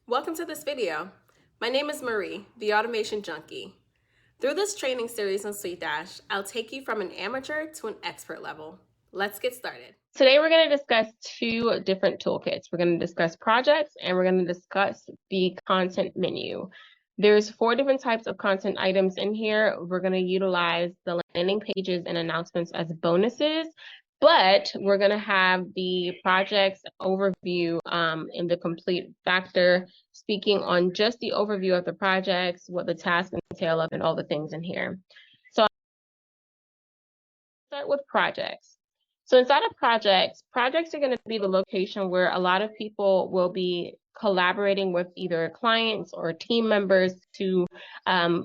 Welcome to this video. My name is Marie, the Automation Junkie. Through this training series on SuiteDash, I'll take you from an amateur to an expert level. Let's get started. Today we're going to discuss two different toolkits. We're going to discuss projects and we're going to discuss the content menu. There's 4 different types of content items in here. We're going to utilize the landing pages and announcements as bonuses, but we're going to have the projects overview in the complete factor, speaking on just the overview of the projects, what the tasks entail of, and all the things in here. So I'll start with projects. So inside of projects are going to be the location where a lot of people will be collaborating with either clients or team members to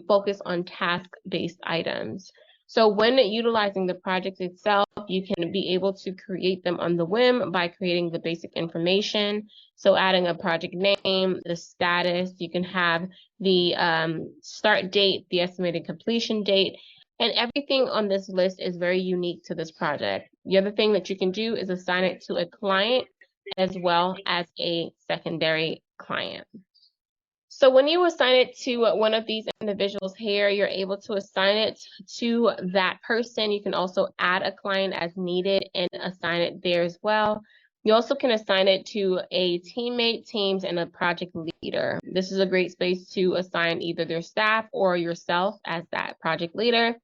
focus on task-based items. So when utilizing the project itself, you can be able to create them on the whim by creating the basic information. So adding a project name, the status, you can have the start date, the estimated completion date, and everything on this list is very unique to this project. The other thing that you can do is assign it to a client as well as a secondary client. So when you assign it to one of these individuals here, you're able to assign it to that person. You can also add a client as needed and assign it there as well. You also can assign it to a teammate, teams, and a project leader. This is a great space to assign either their staff or yourself as that project leader.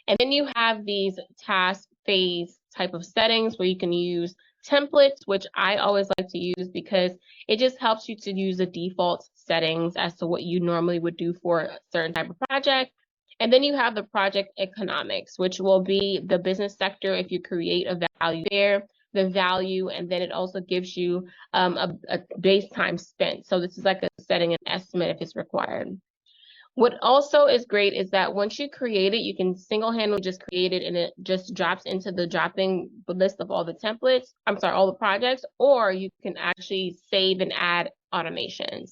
And then you have these task phase type of settings where you can use templates, which I always like to use because it just helps you to use the default settings as to what you normally would do for a certain type of project. And then you have the project economics, which will be the business sector if you create a value there, the value, and then it also gives you a base time spent. So this is like a setting an estimate if it's required. What also is great is that once you create it, you can single-handedly just create it and it just drops into the dropping list of all the templates, all the projects, or you can actually save and add automations.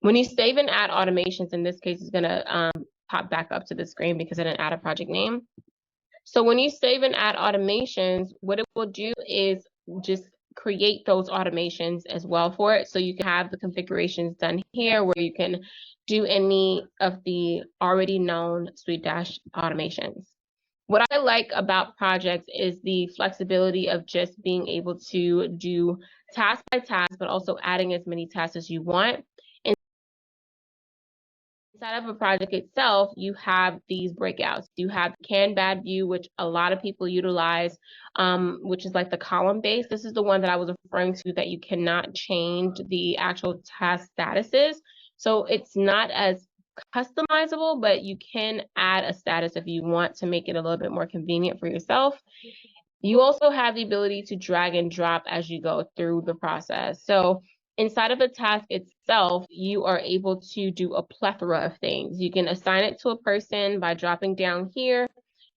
When you save and add automations, in this case, it's gonna pop back up to the screen because I didn't add a project name. So when you save and add automations, what it will do is just create those automations as well for it. So you can have the configurations done here where you can do any of the already known SuiteDash automations. What I like about projects is the flexibility of just being able to do task by task, but also adding as many tasks as you want. Inside of a project itself, you have these breakouts. You have Kanban view, which a lot of people utilize, which is like the column base. This is the one that I was referring to that you cannot change the actual task statuses. So it's not as customizable, but you can add a status if you want to make it a little bit more convenient for yourself. You also have the ability to drag and drop as you go through the process. So inside of the task itself, you are able to do a plethora of things. You can assign it to a person by dropping down here.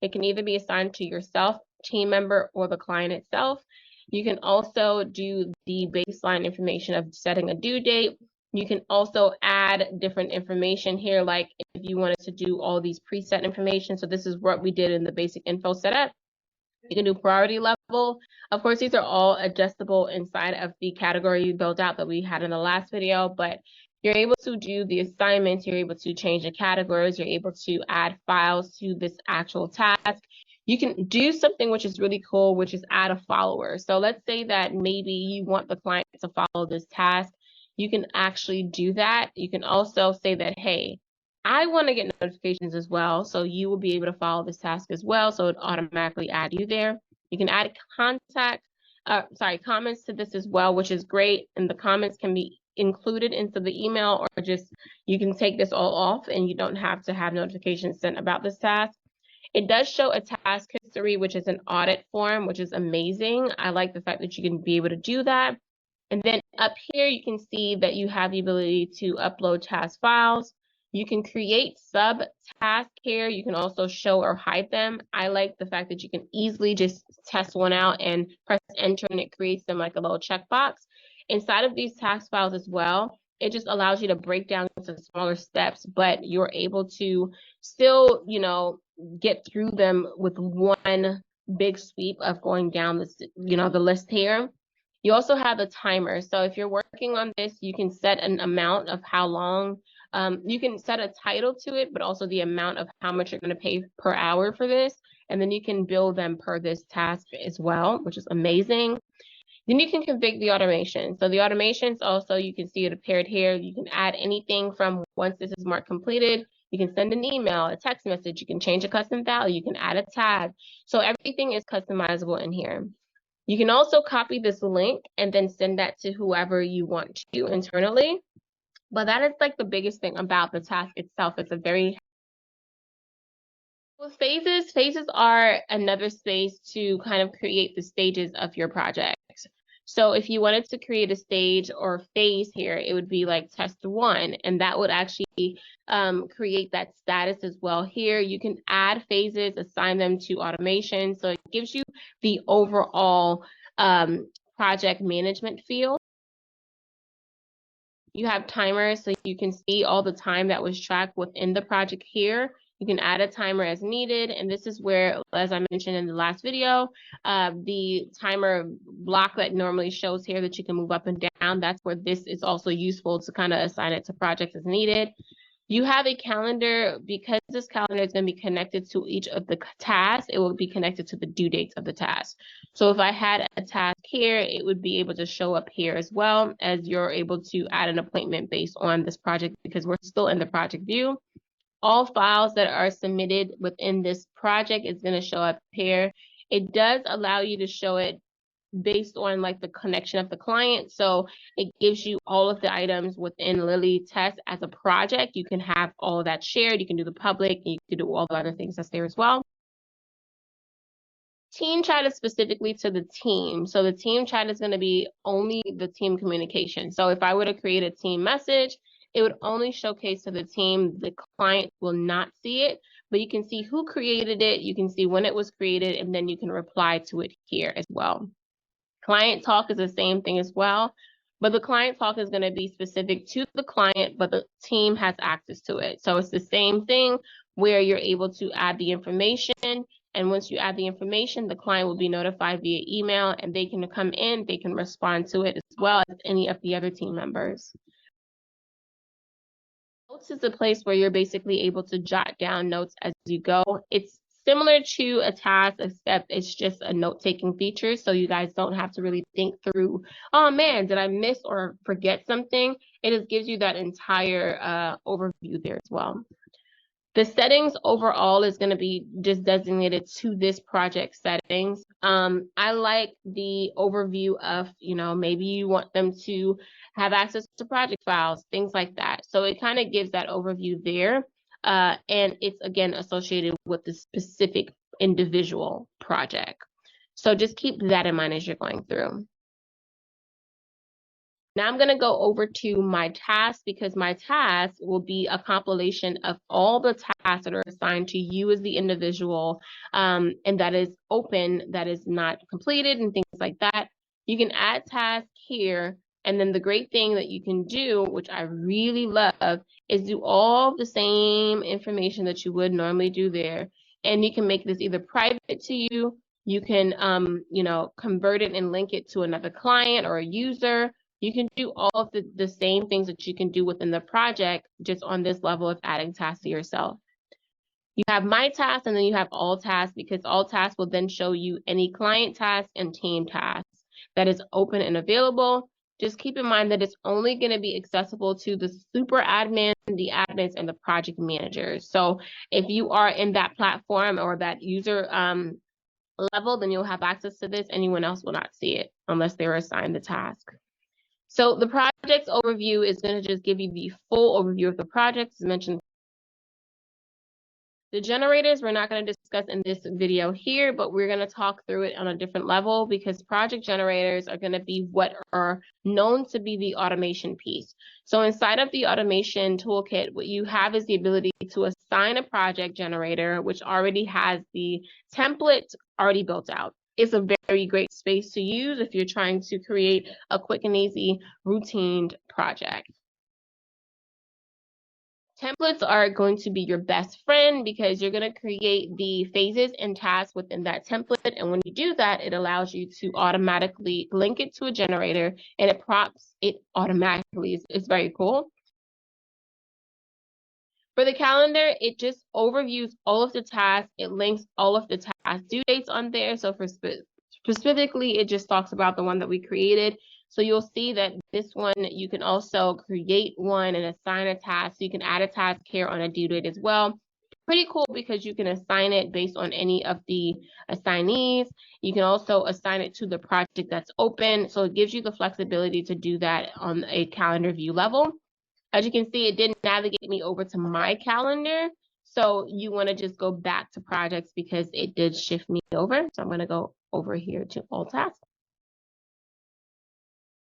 It can either be assigned to yourself, team member, or the client itself. You can also do the baseline information of setting a due date. You can also add different information here, like if you wanted to do all these preset information. So this is what we did in the basic info setup. You can do priority level. Of course, these are all adjustable inside of the category build out that we had in the last video, but you're able to do the assignments, you're able to change the categories, you're able to add files to this actual task. You can do something which is really cool, which is add a follower. So let's say that maybe you want the client to follow this task. You can actually do that. You can also say that, hey, I want to get notifications as well, so you will be able to follow this task as well, so it automatically add you there. You can add comments to this as well, which is great, and the comments can be included into the email, or just you can take this all off and you don't have to have notifications sent about this task. It does show a task history, which is an audit form, which is amazing. I like the fact that you can be able to do that. And then up here, you can see that you have the ability to upload task files. You can create sub-tasks here. You can also show or hide them. I like the fact that you can easily just test one out and press enter and it creates them like a little checkbox. Inside of these task files as well, it just allows you to break down into smaller steps, but you're able to still, get through them with one big sweep of going down this, the list here. You also have a timer. So if you're working on this, you can set an amount of how long, you can set a title to it, but also the amount of how much you're going to pay per hour for this. And then you can bill them per this task as well, which is amazing. Then you can configure the automation. So the automations also, you can see it appeared here. You can add anything from once this is marked completed. You can send an email, a text message. You can change a custom value. You can add a tag. So everything is customizable in here. You can also copy this link and then send that to whoever you want to internally. But that is like the biggest thing about the task itself. It's a very With phases are another space to kind of create the stages of your project. So if you wanted to create a stage or phase here, it would be like test 1, and that would actually create that status as well. Here, you can add phases, assign them to automation. So it gives you the overall project management feel. You have timers, so you can see all the time that was tracked within the project here. You can add a timer as needed, and this is where, as I mentioned in the last video, the timer block that normally shows here that you can move up and down, that's where this is also useful to kind of assign it to projects as needed. You have a calendar. Because this calendar is going to be connected to each of the tasks, it will be connected to the due dates of the task. So if I had a task here, it would be able to show up here as well, as you're able to add an appointment based on this project because we're still in the project view. All files that are submitted within this project is going to show up here. It does allow you to show it based on like the connection of the client. So it gives you all of the items within Lily Test as a project. You can have all of that shared. You can do the public, and you can do all the other things that's there as well. Team chat is specifically to the team. So the team chat is going to be only the team communication. So if I were to create a team message, it would only showcase to the team. The client will not see it, but you can see who created it. You can see when it was created, and then you can reply to it here as well. Client talk is the same thing as well, but the client talk is going to be specific to the client, but the team has access to it. So it's the same thing where you're able to add the information, and once you add the information, the client will be notified via email, and they can come in, they can respond to it as well as any of the other team members. Notes is a place where you're basically able to jot down notes as you go. It's similar to a task, except it's just a note-taking feature, so you guys don't have to really think through, oh man, did I miss or forget something? It just gives you that entire overview there as well. The settings overall is going to be just designated to this project settings. I like the overview of, maybe you want them to have access to project files, things like that. So it kind of gives that overview there. And it's, again, associated with the specific individual project. So just keep that in mind as you're going through. Now I'm going to go over to my task, because my task will be a compilation of all the tasks that are assigned to you as the individual, and that is open, that is not completed, and things like that. You can add tasks here, and then the great thing that you can do, which I really love, is do all the same information that you would normally do there, and you can make this either private to you. You can, convert it and link it to another client or a user. You can do all of the same things that you can do within the project, just on this level of adding tasks to yourself. You have my tasks, and then you have all tasks, because all tasks will then show you any client task and team tasks that is open and available. Just keep in mind that it's only going to be accessible to the super admin, the admins, and the project managers. So if you are in that platform or that user level, then you'll have access to this. Anyone else will not see it unless they're assigned the task. So the project's overview is going to just give you the full overview of the project, as mentioned. The generators we're not going to discuss in this video here, but we're going to talk through it on a different level, because project generators are going to be what are known to be the automation piece. So inside of the automation toolkit, what you have is the ability to assign a project generator, which already has the template already built out. It's a very great space to use if you're trying to create a quick and easy routine project. Templates are going to be your best friend because you're going to create the phases and tasks within that template. And when you do that, it allows you to automatically link it to a generator and it prompts it automatically. It's very cool. For the calendar, it just overviews all of the tasks. It links all of the task due dates on there. So for specifically, it just talks about the one that we created. So you'll see that this one, you can also create one and assign a task. So you can add a task here on a due date as well. Pretty cool because you can assign it based on any of the assignees. You can also assign it to the project that's open. So it gives you the flexibility to do that on a calendar view level. As you can see, it didn't navigate me over to my calendar. So you want to just go back to projects because it did shift me over. So I'm going to go over here to all tasks.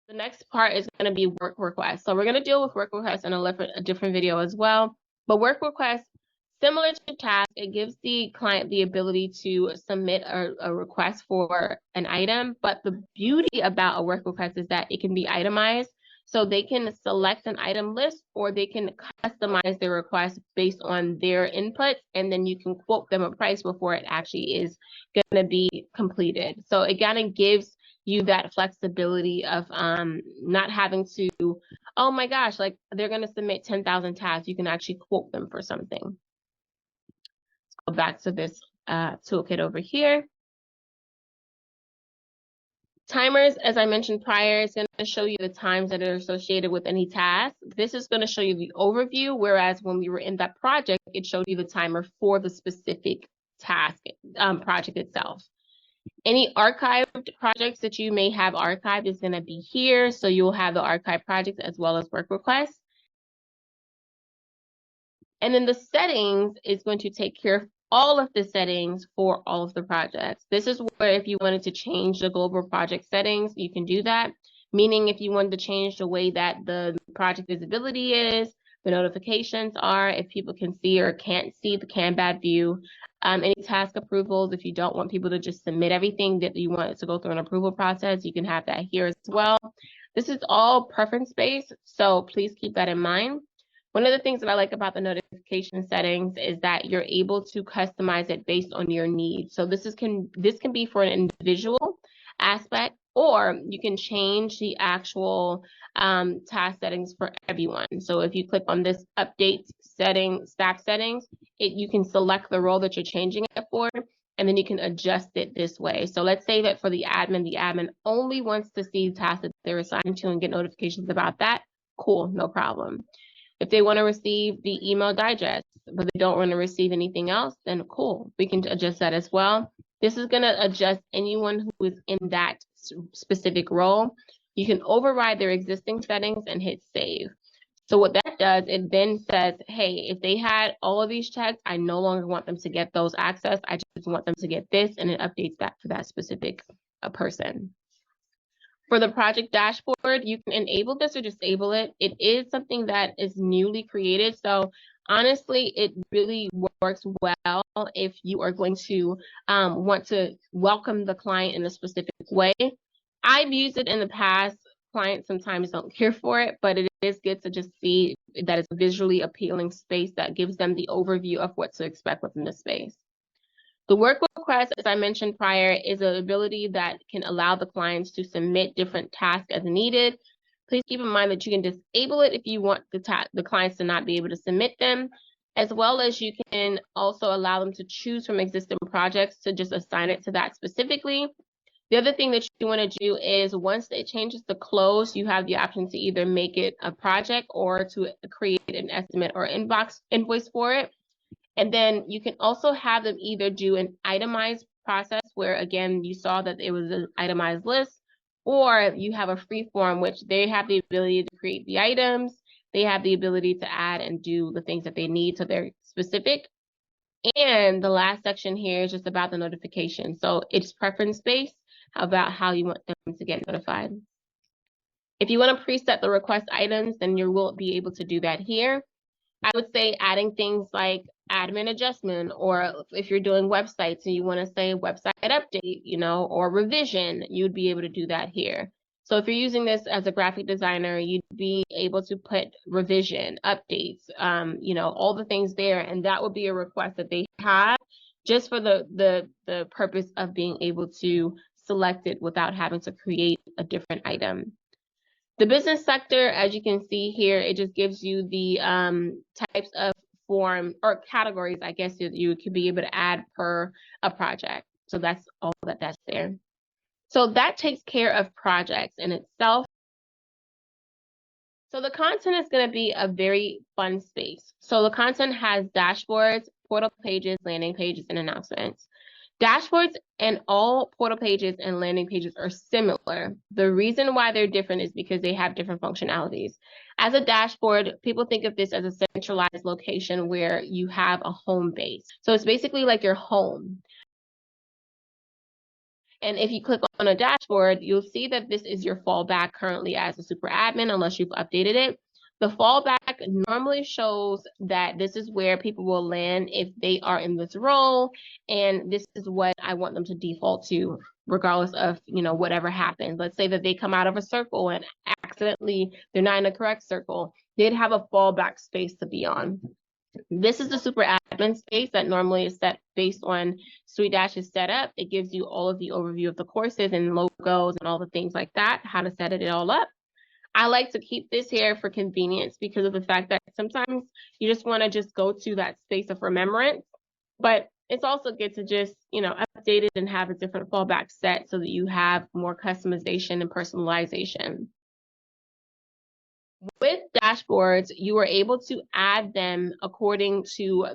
The next part is going to be work requests. So we're going to deal with work requests in a different video as well. But work requests, similar to task, it gives the client the ability to submit a request for an item. But the beauty about a work request is that it can be itemized. So they can select an item list or they can customize their request based on their inputs, and then you can quote them a price before it actually is going to be completed. So it kind of gives you that flexibility of not having to, oh my gosh, like they're going to submit 10,000 tasks. You can actually quote them for something. Let's go back to this toolkit over here. Timers, as I mentioned prior, is going to show you the times that are associated with any task. This is going to show you the overview, whereas when we were in that project, it showed you the timer for the specific task project itself. Any archived projects that you may have archived is going to be here. So you'll have the archived projects as well as work requests. And then the settings is going to take care of all of the settings for all of the projects. This is where if you wanted to change the global project settings, you can do that. Meaning if you wanted to change the way that the project visibility is, the notifications are, if people can see or can't see the Kanban view, any task approvals, if you don't want people to just submit everything that you want to go through an approval process, you can have that here as well. This is all preference-based, so please keep that in mind. One of the things that I like about the notification settings is that you're able to customize it based on your needs. So this can be for an individual aspect, or you can change the actual task settings for everyone. So if you click on this update setting, staff settings, you can select the role that you're changing it for, and then you can adjust it this way. So let's say that for the admin only wants to see tasks that they're assigned to and get notifications about that. Cool, no problem. If they want to receive the email digest, but they don't want to receive anything else, then cool, we can adjust that as well. This is going to adjust anyone who is in that specific role. You can override their existing settings and hit save. So what that does, it then says, hey, if they had all of these checks, I no longer want them to get those access. I just want them to get this, and it updates that for that specific person. For the project dashboard, you can enable this or disable it. It is something that is newly created. So honestly, it really works well if you are going to want to welcome the client in a specific way. I've used it in the past. Clients sometimes don't care for it, but it is good to just see that it's a visually appealing space that gives them the overview of what to expect within the space. The work request, as I mentioned prior, is an ability that can allow the clients to submit different tasks as needed. Please keep in mind that you can disable it if you want the clients to not be able to submit them, as well as you can also allow them to choose from existing projects to just assign it to that specifically. The other thing that you want to do is once it changes to close, you have the option to either make it a project or to create an estimate or invoice for it. And then you can also have them either do an itemized process where, again, you saw that it was an itemized list, or you have a free form, which they have the ability to create the items. They have the ability to add and do the things that they need, so they're specific. And the last section here is just about the notification. So it's preference-based about how you want them to get notified. If you want to preset the request items, then you will be able to do that here. I would say adding things like admin adjustment, or if you're doing websites and you want to say website update, or revision, you'd be able to do that here. So if you're using this as a graphic designer, you'd be able to put revision, updates, all the things there, and that would be a request that they have just for the purpose of being able to select it without having to create a different item. The business sector, as you can see here, it just gives you the types of form or categories, I guess, that you could be able to add per a project. So that's all that's there. So that takes care of projects in itself. So the content is going to be a very fun space. So the content has dashboards, portal pages, landing pages, and announcements. Dashboards and all portal pages and landing pages are similar. The reason why they're different is because they have different functionalities. As a dashboard, people think of this as a centralized location where you have a home base. So it's basically like your home. And if you click on a dashboard, you'll see that this is your fallback currently as a super admin, unless you've updated it. The fallback normally shows that this is where people will land if they are in this role, and this is what I want them to default to, regardless of, whatever happens. Let's say that they come out of a circle and accidentally they're not in the correct circle. They'd have a fallback space to be on. This is the super admin space that normally is set based on SuiteDash's setup. It gives you all of the overview of the courses and logos and all the things like that, how to set it all up. I like to keep this here for convenience because of the fact that sometimes you just want to just go to that space of remembrance, but it's also good to just, update it and have a different fallback set so that you have more customization and personalization. With dashboards, you are able to add them according to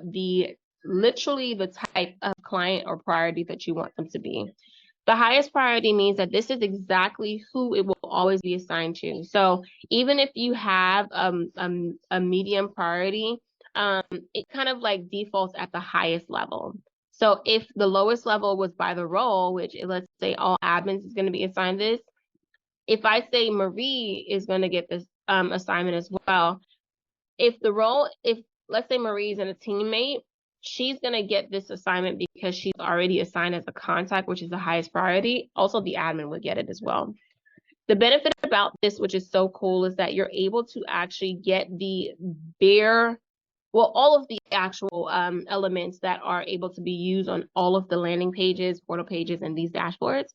literally the type of client or priority that you want them to be. The highest priority means that this is exactly who it will always be assigned to. So even if you have a medium priority, it kind of like defaults at the highest level. So if the lowest level was by the role, which let's say all admins is going to be assigned this, if I say Marie is going to get this assignment as well, if let's say Marie's in a teammate, she's going to get this assignment because she's already assigned as a contact, which is the highest priority. Also, the admin would get it as well. The benefit about this, which is so cool, is that you're able to actually get all of the actual elements that are able to be used on all of the landing pages, portal pages, and these dashboards.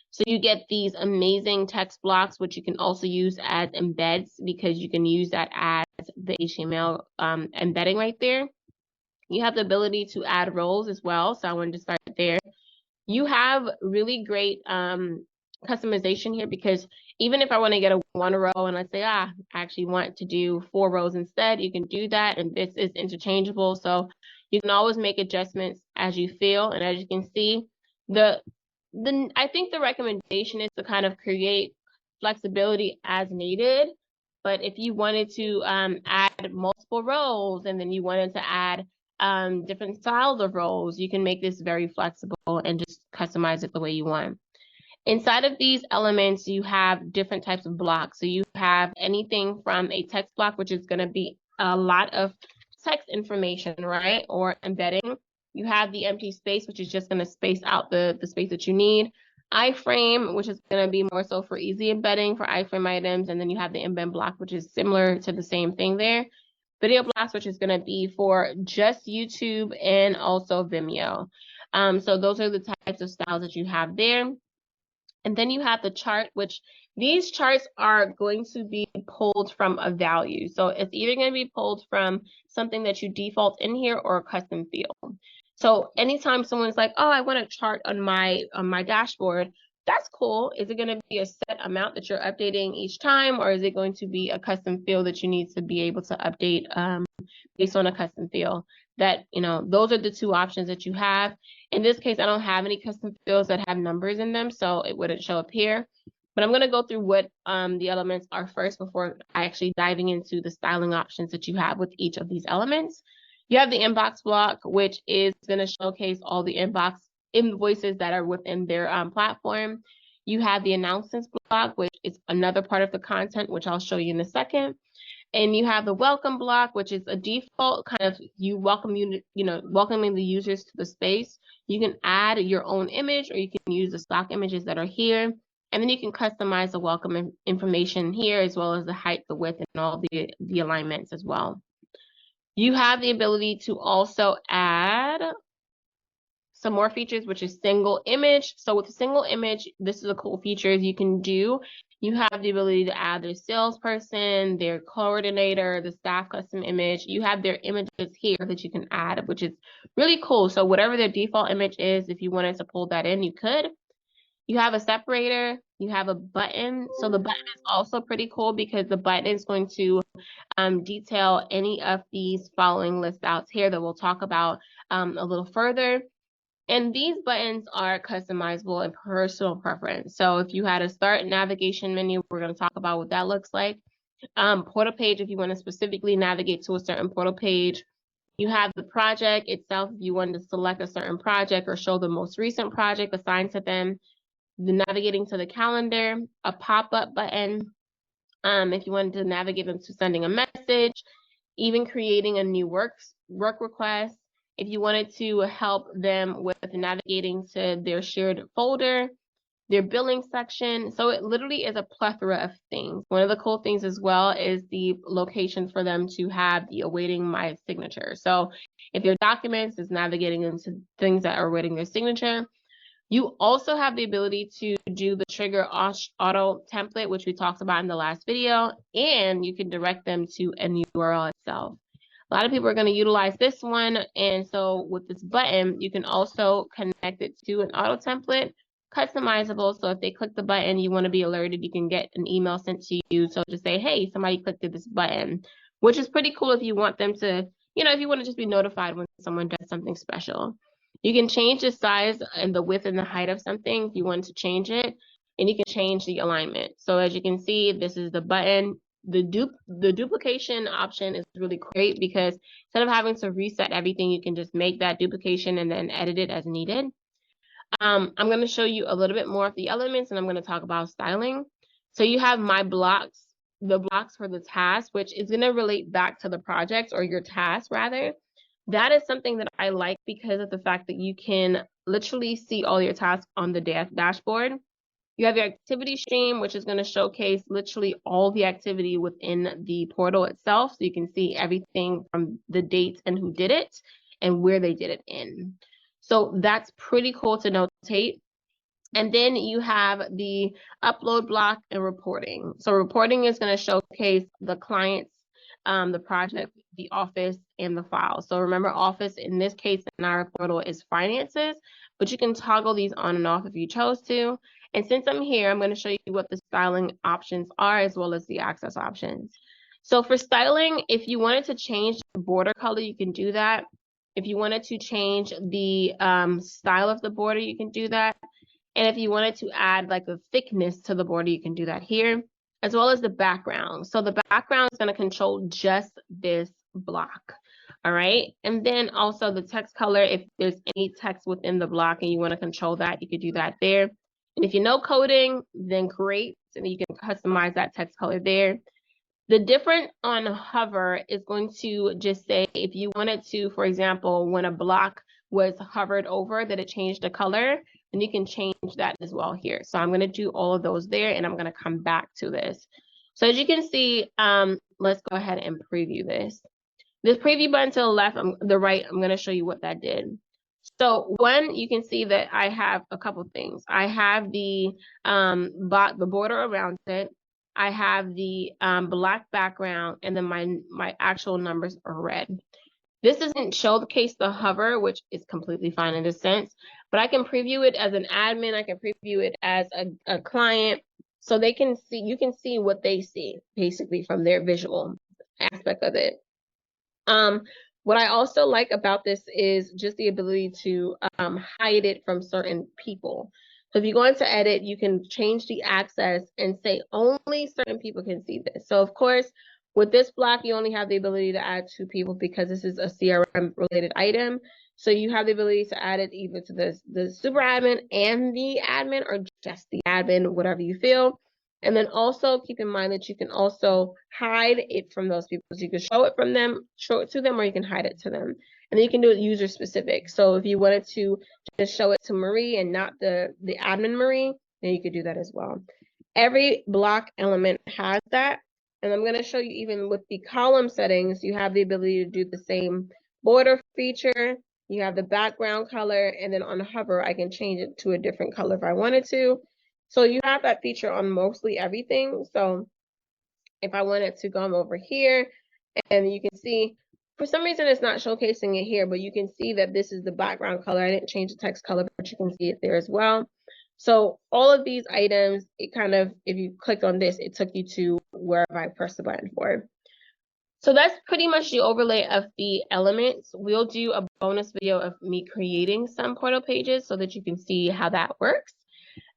So you get these amazing text blocks, which you can also use as embeds because you can use that as the HTML embedding right there. You have the ability to add roles as well. So I wanted to start there. You have really great customization here because even if I want to get a one row and let's say, I actually want to do 4 rows instead, you can do that. And this is interchangeable. So you can always make adjustments as you feel. And as you can see, I think the recommendation is to kind of create flexibility as needed. But if you wanted to add multiple rows and then you wanted to add different styles of rows, you can make this very flexible and just customize it the way you want. Inside of these elements, you have different types of blocks. So you have anything from a text block, which is going to be a lot of text information, right? Or embedding. You have the empty space, which is just going to space out the space that you need. iframe, which is going to be more so for easy embedding for iframe items. And then you have the embed block, which is similar to the same thing there. Video blocks, which is going to be for just YouTube and also Vimeo. So those are the types of styles that you have there. And then you have the chart, which these charts are going to be pulled from a value. So it's either going to be pulled from something that you default in here or a custom field. So anytime someone's like, oh, I want a chart on my dashboard, that's cool. Is it going to be a set amount that you're updating each time, or is it going to be a custom field that you need to be able to update based on a custom field? That, those are the 2 options that you have. In this case, I don't have any custom fields that have numbers in them, so it wouldn't show up here. But I'm going to go through what the elements are first before I actually diving into the styling options that you have with each of these elements. You have the inbox block, which is going to showcase all the invoices that are within their platform. You have the announcements block, which is another part of the content, which I'll show you in a second. And you have the welcome block, which is a default kind of welcoming the users to the space. You can add your own image or you can use the stock images that are here. And then you can customize the welcome information here, as well as the height, the width, and all the alignments as well. You have the ability to also add some more features, which is single image. So with a single image, this is a cool feature you can do. You have the ability to add their salesperson, their coordinator, the staff custom image. You have their images here that you can add, which is really cool. So whatever their default image is, if you wanted to pull that in, you could. You have a separator, you have a button. So the button is also pretty cool because the button is going to detail any of these following list outs here that we'll talk about a little further. And these buttons are customizable and personal preference. So if you had a start navigation menu, we're going to talk about what that looks like. Portal page, if you want to specifically navigate to a certain portal page. You have the project itself, if you wanted to select a certain project or show the most recent project assigned to them. The navigating to the calendar, a pop-up button, if you wanted to navigate them to sending a message, even creating a new work request. If you wanted to help them with navigating to their shared folder, their billing section. So it literally is a plethora of things. One of the cool things as well is the location for them to have the awaiting my signature. So if their documents is navigating into things that are awaiting their signature. You also have the ability to do the trigger auto template, which we talked about in the last video, and you can direct them to a new URL itself. A lot of people are going to utilize this one, and so with this button, you can also connect it to an auto template, customizable. So if they click the button, you want to be alerted, you can get an email sent to you. So just say, hey, somebody clicked this button, which is pretty cool if you want them to, if you want to just be notified when someone does something special. You can change the size and the width and the height of something if you want to change it, and you can change the alignment. So as you can see, this is the button. The duplication option is really great because instead of having to reset everything, you can just make that duplication and then edit it as needed. I'm going to show you a little bit more of the elements, and I'm going to talk about styling. So you have my blocks, the blocks for the task, which is going to relate back to the project or your task rather. That is something that I like because of the fact that you can literally see all your tasks on the dashboard. You have your activity stream, which is going to showcase literally all the activity within the portal itself. So you can see everything from the dates and who did it and where they did it in. So that's pretty cool to notate. And then you have the upload block and reporting. So reporting is going to showcase the client's, the project, the office, and the file. So remember, office in this case in our portal is finances, but you can toggle these on and off if you chose to. And since I'm here, I'm going to show you what the styling options are as well as the access options. So for styling, if you wanted to change the border color, you can do that. If you wanted to change the style of the border, you can do that. And if you wanted to add like a thickness to the border, you can do that here, as well as the background. So the background is going to control just this block. All right. And then also the text color, if there's any text within the block and you want to control that, you could do that there. And if you know coding, then great. And you can customize that text color there. The difference on hover is going to just say if you wanted to, for example, when a block was hovered over, that it changed the color, then you can change that as well here. So I'm going to do all of those there, and I'm going to come back to this. So as you can see, let's go ahead and preview this. This preview button to the left, the right, I'm going to show you what that did. So one, you can see that I have a couple things. I have the border around it. I have the black background, and then my actual numbers are red. This doesn't showcase the hover, which is completely fine in this sense, but I can preview it as an admin. I can preview it as a client, so they can see, you can see what they see basically from their visual aspect of it. What I also like about this is just the ability to hide it from certain people. So if you go into edit, you can change the access and say only certain people can see this. So of course, with this block, you only have the ability to add 2 people because this is a CRM related item. So you have the ability to add it either to the super admin and the admin, or just the admin, whatever you feel. And then also keep in mind that you can also hide it from those people. So you can show it from them, show it to them, or you can hide it to them. And then you can do it user specific. So if you wanted to just show it to Marie and not the admin Marie, and you could do that as well. Every block element has that. And I'm going to show you even with the column settings, you have the ability to do the same border feature. You have the background color, and then on hover, I can change it to a different color if I wanted to. So you have that feature on mostly everything. So if I wanted to come over here, and you can see, for some reason it's not showcasing it here, but you can see that this is the background color. I didn't change the text color, but you can see it there as well. So all of these items, it kind of, if you clicked on this, it took you to wherever I pressed the button for. So that's pretty much the overlay of the elements. We'll do a bonus video of me creating some portal pages so that you can see how that works.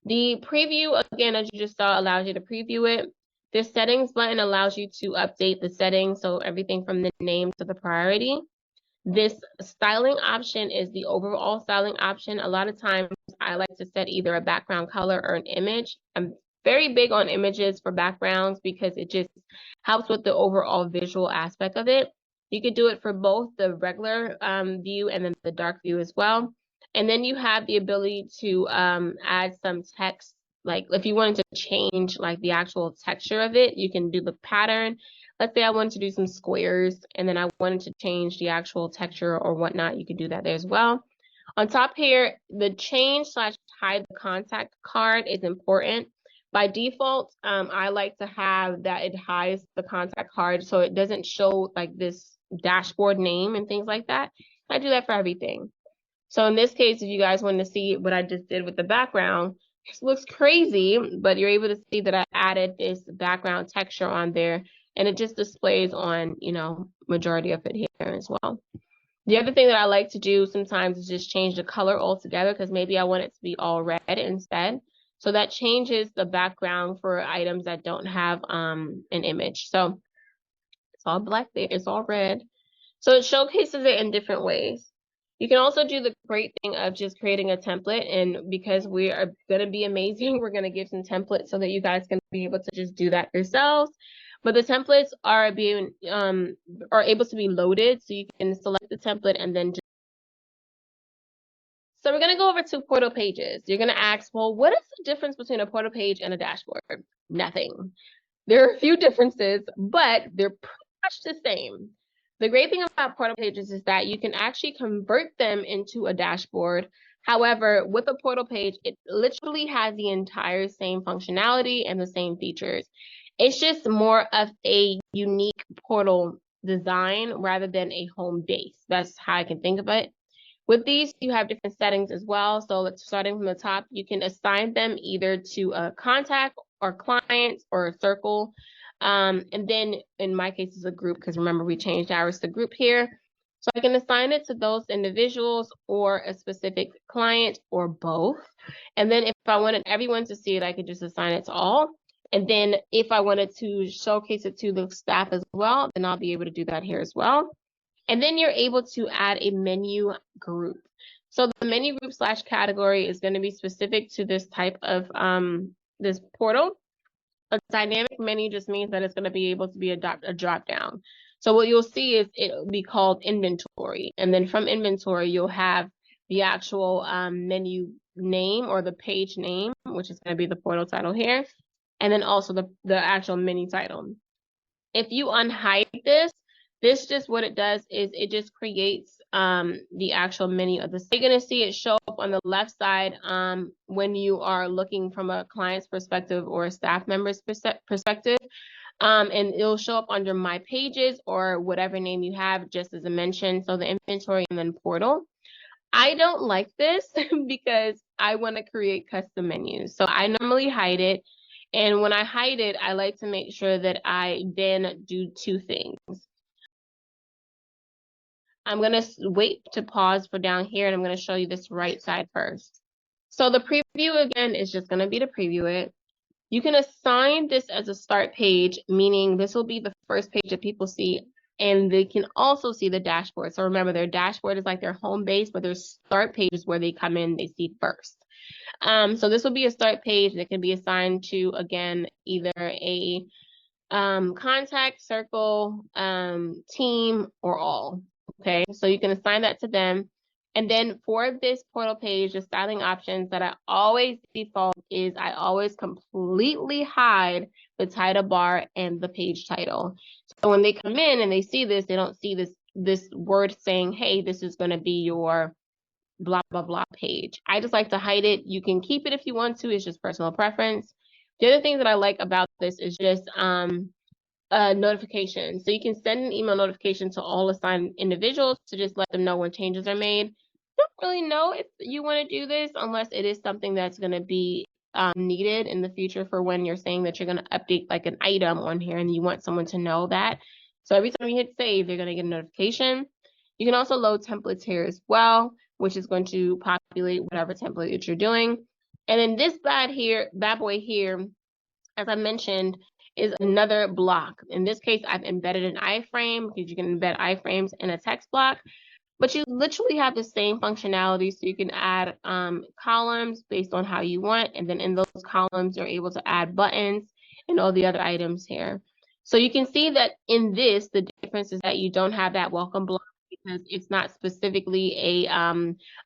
The preview, again, as you just saw, allows you to preview it. This settings button allows you to update the settings, so everything from the name to the priority. This styling option is the overall styling option. A lot of times I like to set either a background color or an image. I'm very big on images for backgrounds because it just helps with the overall visual aspect of it. You could do it for both the regular view and then the dark view as well. And then you have the ability to add some text. Like if you wanted to change like the actual texture of it, you can do the pattern. Let's say I wanted to do some squares and then I wanted to change the actual texture or whatnot, you could do that there as well. On top here, the change/hide the contact card is important. By default, I like to have that it hides the contact card so it doesn't show like this dashboard name and things like that. I do that for everything. So in this case, if you guys want to see what I just did with the background, this looks crazy, but you're able to see that I added this background texture on there, and it just displays on, you know, majority of it here as well. The other thing that I like to do sometimes is just change the color altogether because maybe I want it to be all red instead. So that changes the background for items that don't have an image. So it's all black there, it's all red. So it showcases it in different ways. You can also do the great thing of just creating a template, and because we are going to be amazing, we're going to give some templates so that you guys can be able to just do that yourselves. But the templates are able to be loaded, so you can select the template and then just. So we're going to go over to portal pages. You're going to ask, well, what is the difference between a portal page and a dashboard? Nothing. There are a few differences, but they're pretty much the same. The great thing about portal pages is that you can actually convert them into a dashboard. However, with a portal page, it literally has the entire same functionality and the same features. It's just more of a unique portal design rather than a home base. That's how I can think of it. With these, you have different settings as well. So let's starting from the top, you can assign them either to a contact or client or a circle. And then in my case, it's a group because remember we changed ours to group here. So I can assign it to those individuals or a specific client or both. And then if I wanted everyone to see it, I could just assign it to all. And then if I wanted to showcase it to the staff as well, then I'll be able to do that here as well. And then you're able to add a menu group. So the menu group / category is going to be specific to this type of this portal. A dynamic menu just means that it's going to be able to be a drop down. So what you'll see is it will be called inventory. And then from inventory, you'll have the actual menu name or the page name, which is going to be the portal title here. And then also the actual menu title. If you unhide this just what it does is it just creates the actual menu of the. You're going to see it show up on the left side when you are looking from a client's perspective or a staff member's perspective. And it'll show up under my pages or whatever name you have, just as I mentioned. So the inventory and then portal. I don't like this because I want to create custom menus. So I normally hide it. And when I hide it, I like to make sure that I then do two things. I'm going to wait to pause for down here, and I'm going to show you this right side first. So the preview, again, is just going to be to preview it. You can assign this as a start page, meaning this will be the first page that people see, and they can also see the dashboard. So remember, their dashboard is like their home base, but their start page is where they come in, they see first. So this will be a start page that can be assigned to, again, either a contact, circle, team, or all. Okay, so you can assign that to them. And then for this portal page, the styling options that I always default is I always completely hide the title bar and the page title. So when they come in and they see this, they don't see this word saying, hey, this is going to be your blah, blah, blah page. I just like to hide it. You can keep it if you want to. It's just personal preference. The other thing that I like about this is just notification. So you can send an email notification to all assigned individuals to just let them know when changes are made. Don't really know if you want to do this unless it is something that's going to be needed in the future for when you're saying that you're going to update like an item on here and you want someone to know that. So every time you hit save, they're going to get a notification. You can also load templates here as well, which is going to populate whatever template that you're doing. And then this bad boy here, as I mentioned, is another block. In this case, I've embedded an iframe because you can embed iframes in a text block, but you literally have the same functionality. So you can add columns based on how you want. And then in those columns, you're able to add buttons and all the other items here. So you can see that in this, the difference is that you don't have that welcome block because it's not specifically a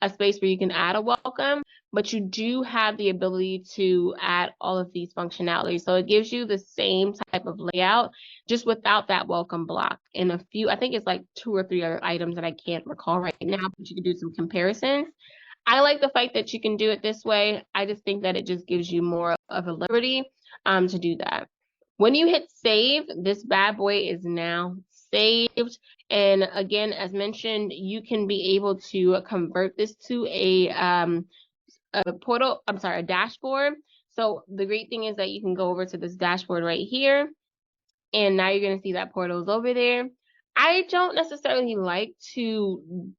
space where you can add a welcome, but you do have the ability to add all of these functionalities. So it gives you the same type of layout, just without that welcome block. And a few, I think it's like 2 or 3 other items that I can't recall right now, but you can do some comparisons. I like the fact that you can do it this way. I just think that it just gives you more of a liberty to do that. When you hit save, this bad boy is now saved. And again, as mentioned, you can be able to convert this to a dashboard. So the great thing is that you can go over to this dashboard right here, and now you're going to see that portal is over there. I don't necessarily like to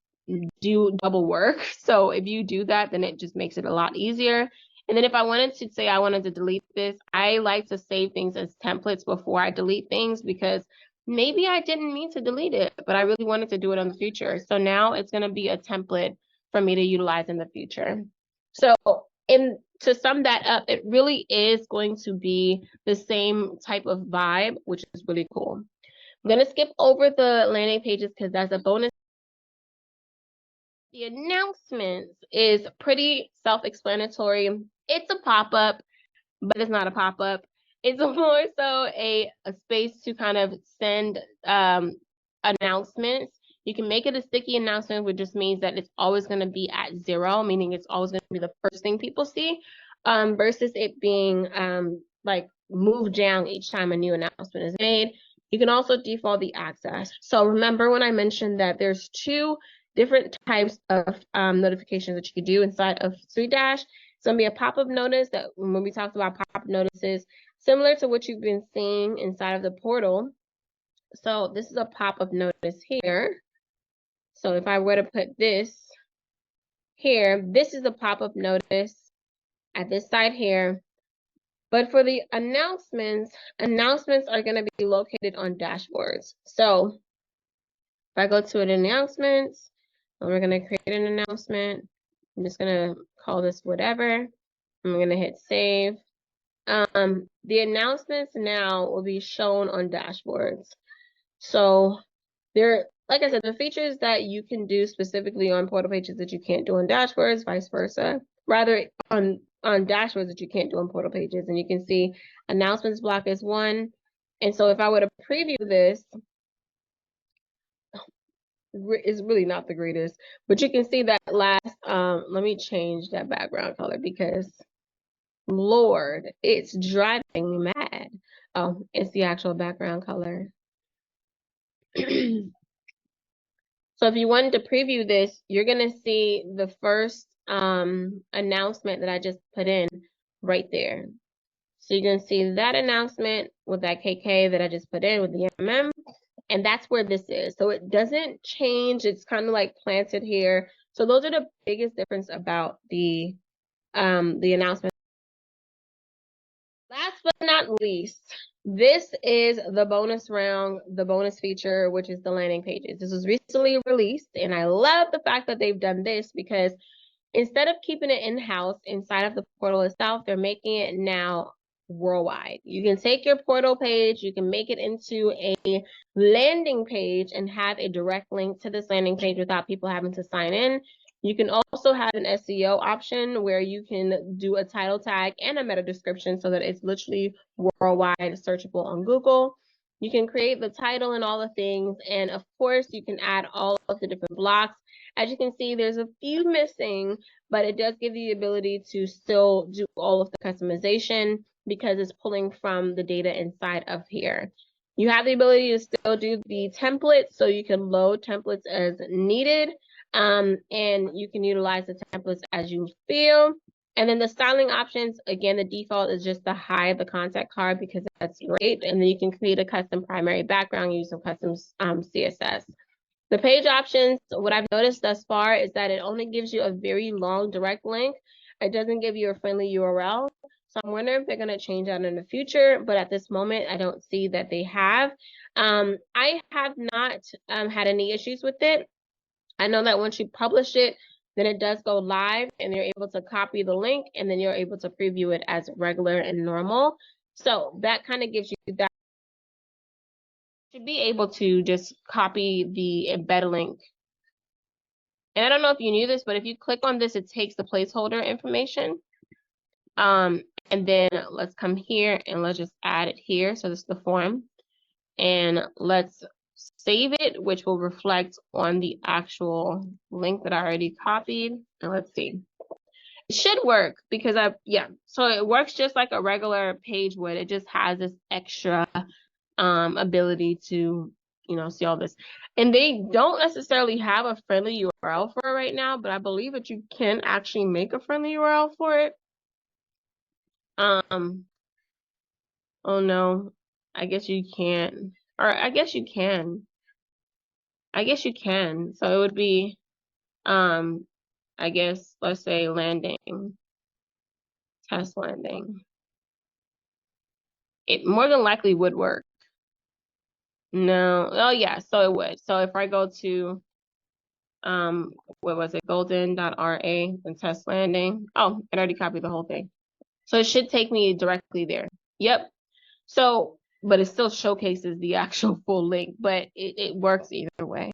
do double work. So if you do that, then it just makes it a lot easier. And then if I wanted to say I wanted to delete this, I like to save things as templates before I delete things because maybe I didn't mean to delete it, but I really wanted to do it in the future. So now it's going to be a template for me to utilize in the future. So to sum that up, it really is going to be the same type of vibe, which is really cool. I'm going to skip over the landing pages because that's a bonus. The announcements is pretty self-explanatory. It's a pop-up, but it's not a pop-up. It's more so a space to kind of send announcements. You can make it a sticky announcement, which just means that it's always going to be at 0, meaning it's always going to be the first thing people see, versus it being like moved down each time a new announcement is made. You can also default the access. So remember when I mentioned that there's 2 different types of notifications that you can do inside of SuiteDash. It's going to be a pop-up notice that when we talked about pop-up notices, similar to what you've been seeing inside of the portal. So this is a pop-up notice here. So if I were to put this here, this is a pop-up notice at this side here. But for the announcements are going to be located on dashboards. So if I go to an announcements, and we're going to create an announcement. I'm just going to call this whatever. I'm going to hit save. The announcements now will be shown on dashboards. So there, like I said, the features that you can do specifically on portal pages that you can't do on dashboards, vice versa. Rather on dashboards that you can't do on portal pages. And you can see announcements block is 1. And so if I were to preview this, it's really not the greatest, but you can see that last, let me change that background color because Lord, it's driving me mad. Oh, it's the actual background color. So if you wanted to preview this, you're going to see the first announcement that I just put in right there. So you're going to see that announcement with that KK that I just put in with the MM. And that's where this is. So it doesn't change. It's kind of like planted here. So those are the biggest difference about the announcement. Last but not least, this is the bonus round, the bonus feature, which is the landing pages. This was recently released, and I love the fact that they've done this because instead of keeping it in-house inside of the portal itself, they're making it now worldwide. You can take your portal page, you can make it into a landing page and have a direct link to this landing page without people having to sign in. You can also have an SEO option where you can do a title tag and a meta description so that it's literally worldwide searchable on Google. You can create the title and all the things. And of course, you can add all of the different blocks. As you can see, there's a few missing, but it does give you the ability to still do all of the customization because it's pulling from the data inside of here. You have the ability to still do the templates, so you can load templates as needed, and you can utilize the templates as you feel. And then the styling options, again, the default is just to hide the contact card because that's great. And then you can create a custom primary background using custom CSS. The page options, what I've noticed thus far is that it only gives you a very long direct link. It doesn't give you a friendly URL. So I'm wondering if they're going to change that in the future, but at this moment, I don't see that they have. I have not had any issues with it. I know that once you publish it, then it does go live and you're able to copy the link and then you're able to preview it as regular and normal. So that kind of gives you that. You should be able to just copy the embed link. And I don't know if you knew this, but if you click on this, it takes the placeholder information. And then let's come here and let's just add it here. So this is the form. And let's save it, which will reflect on the actual link that I already copied. And let's see. It should work because so it works just like a regular page would. It just has this extra ability to, see all this. And they don't necessarily have a friendly URL for it right now, but I believe that you can actually make a friendly URL for it. Oh no, I guess you can't. Or I guess you can. I guess you can. So it would be, I guess, let's say landing, test landing. It more than likely would work. No, oh yeah, so it would. So if I go to, what was it, golden.ra and test landing. Oh, it already copied the whole thing. So it should take me directly there. Yep. So, but it still showcases the actual full link, but it works either way.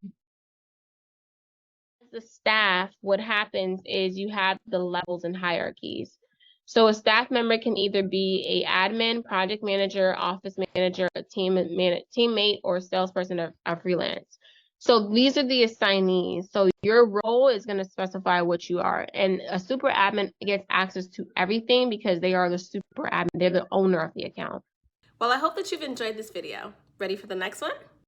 The staff, what happens is you have the levels and hierarchies. So a staff member can either be a admin, project manager, office manager, a teammate, or salesperson or freelance. So these are the assignees. So your role is going to specify what you are. And a super admin gets access to everything because they are the super admin. They're the owner of the account. Well, I hope that you've enjoyed this video. Ready for the next one?